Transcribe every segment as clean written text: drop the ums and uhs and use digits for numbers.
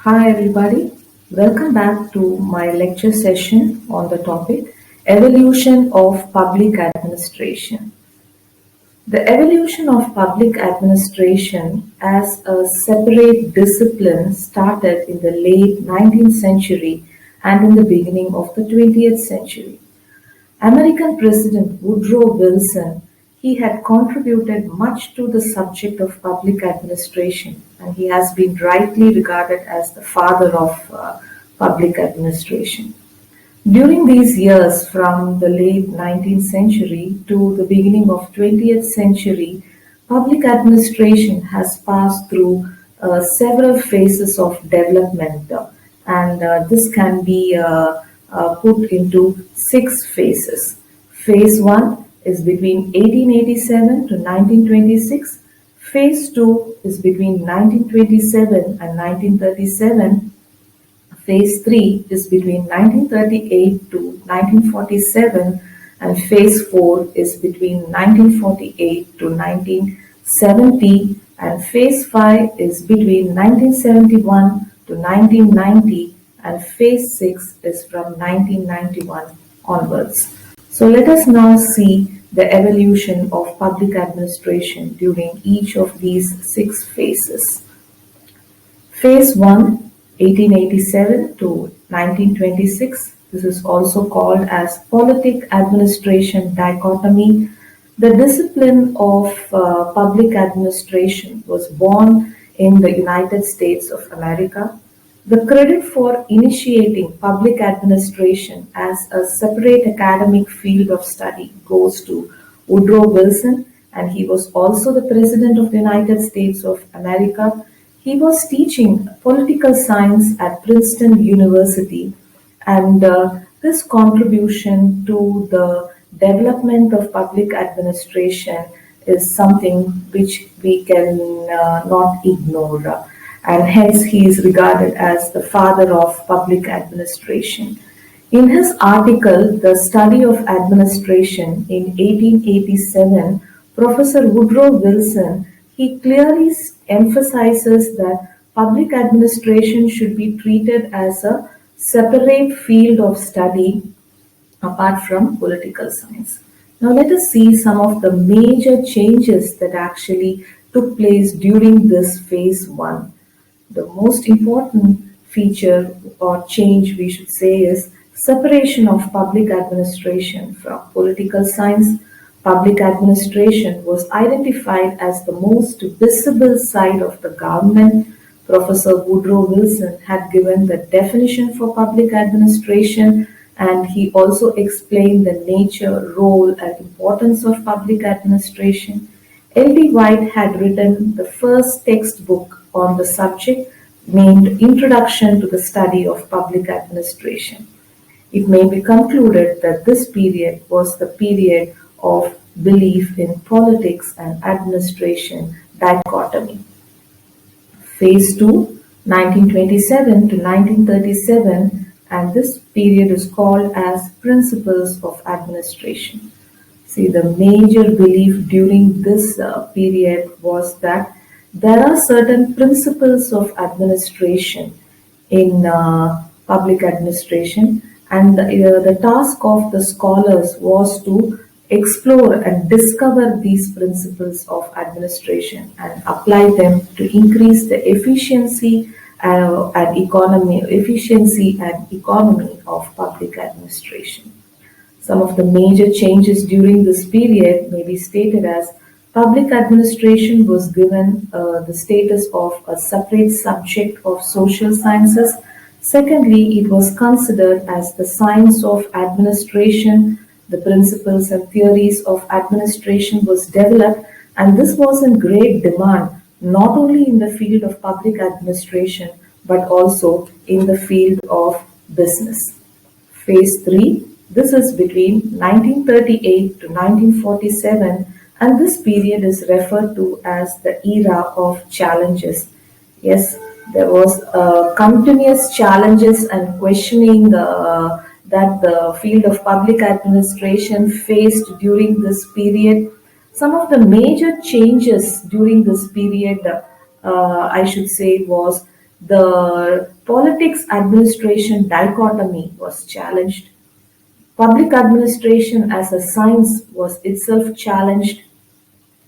Hi everybody, welcome back to my lecture session on the topic Evolution of Public Administration. The evolution of public administration as a separate discipline started in the late 19th century and in the beginning of the 20th century. American President Woodrow Wilson, he had contributed much to the subject of public administration, and he has been rightly regarded as the father of public administration. During these years, from the late 19th century to the beginning of 20th century, public administration has passed through several phases of development, and this can be put into six phases. Phase 1 is between 1887 to 1926. Phase 2 is between 1927 and 1937. Phase 3 is between 1938 to 1947, and Phase 4 is between 1948 to 1970, and Phase 5 is between 1971 to 1990, and Phase 6 is from 1991 onwards. So let us now see the evolution of public administration during each of these six phases. Phase 1, 1887 to 1926. This is also called as politic administration dichotomy. The discipline of public administration was born in the United States of America. The credit for initiating public administration as a separate academic field of study goes to Woodrow Wilson, and he was also the President of the United States of America. He was teaching political science at Princeton University, and this contribution to the development of public administration is something which we can not ignore, and hence he is regarded as the father of public administration. In his article, The Study of Administration in 1887, Professor Woodrow Wilson, he clearly emphasizes that public administration should be treated as a separate field of study apart from political science. Now let us see some of the major changes that actually took place during this phase 1. The most important feature or change we should say is separation of public administration from political science. Public administration was identified as the most visible side of the government. Professor Woodrow Wilson had given the definition for public administration, and he also explained the nature, role, and importance of public administration. L.D. White had written the first textbook on the subject named Introduction to the Study of Public Administration. It may be concluded that this period was the period of belief in politics and administration dichotomy. Phase 2, 1927 to 1937, and this period is called as Principles of Administration. See, the major belief during this period was that there are certain principles of administration in public administration, and the task of the scholars was to explore and discover these principles of administration and apply them to increase the efficiency and economy of public administration. Some of the major changes during this period may be stated as public administration was given the status of a separate subject of social sciences. Secondly, it was considered as the science of administration. The principles and theories of administration was developed, and this was in great demand not only in the field of public administration but also in the field of business. Phase 3, this is between 1938 to 1947, and this period is referred to as the era of challenges. Yes, there was continuous challenges and questioning that the field of public administration faced during this period. Some of the major changes during this period, I should say, was The politics administration dichotomy was challenged. Public administration as a science was itself challenged.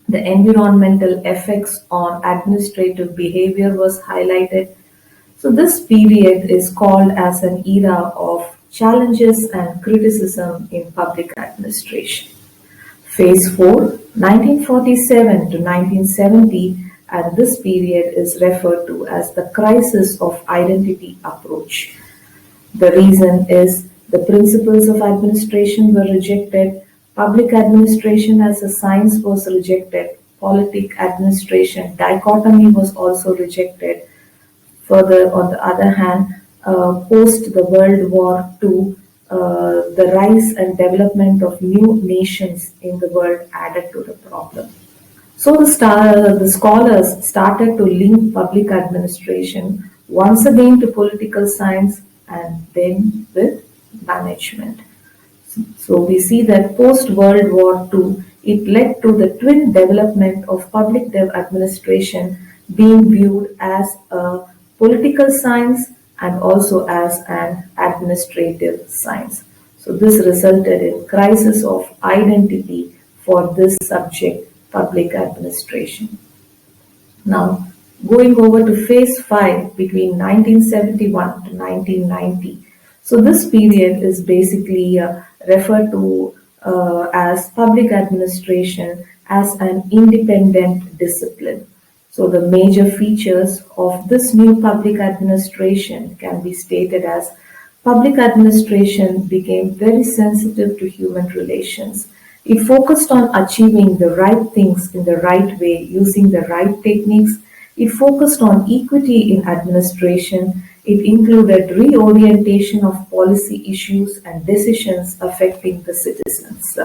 The environmental effects on administrative behavior was highlighted. So this period is called as an era of challenges and criticism in public administration. Phase 4, 1947 to 1970, and this period is referred to as the crisis of identity approach. The reason is the principles of administration were rejected, public administration as a science was rejected, politic administration dichotomy was also rejected. Further, on the other hand, post the World War II, the rise and development of new nations in the world added to the problem. So the scholars started to link public administration once again to political science and then with management. So we see that post World War II, it led to the twin development of public administration being viewed as a political science and also as an administrative science. So this resulted in crisis of identity for this subject, public administration. Now, going over to phase 5 between 1971 to 1990. So this period is basically referred to as public administration as an independent discipline. So the major features of this new public administration can be stated as public administration became very sensitive to human relations. It focused on achieving the right things in the right way using the right techniques. It focused on equity in administration. It included reorientation of policy issues and decisions affecting the citizens.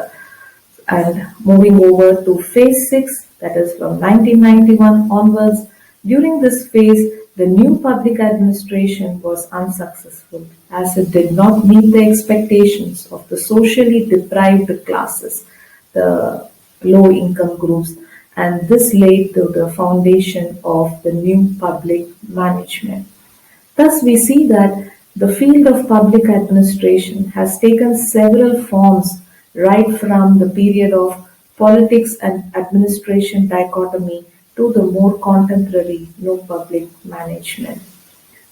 And moving over to phase 6, that is from 1991 onwards, during this phase, the new public administration was unsuccessful as it did not meet the expectations of the socially deprived classes, the low income groups, and this laid the foundation of the new public management. Thus, we see that the field of public administration has taken several forms right from the period of politics and administration dichotomy to the more contemporary no public management.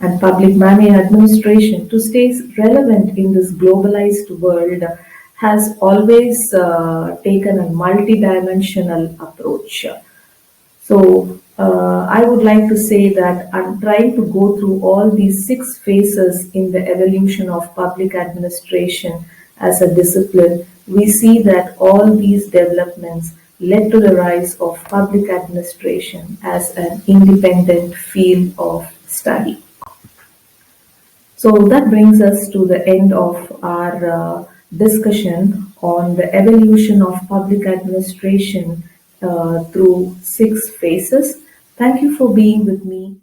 And public money administration, to stay relevant in this globalized world, has always taken a multidimensional approach. So I would like to say that I'm trying to go through all these 6 phases in the evolution of public administration as a discipline. We see that all these developments led to the rise of public administration as an independent field of study. So that brings us to the end of our discussion on the evolution of public administration through 6 phases. Thank you for being with me.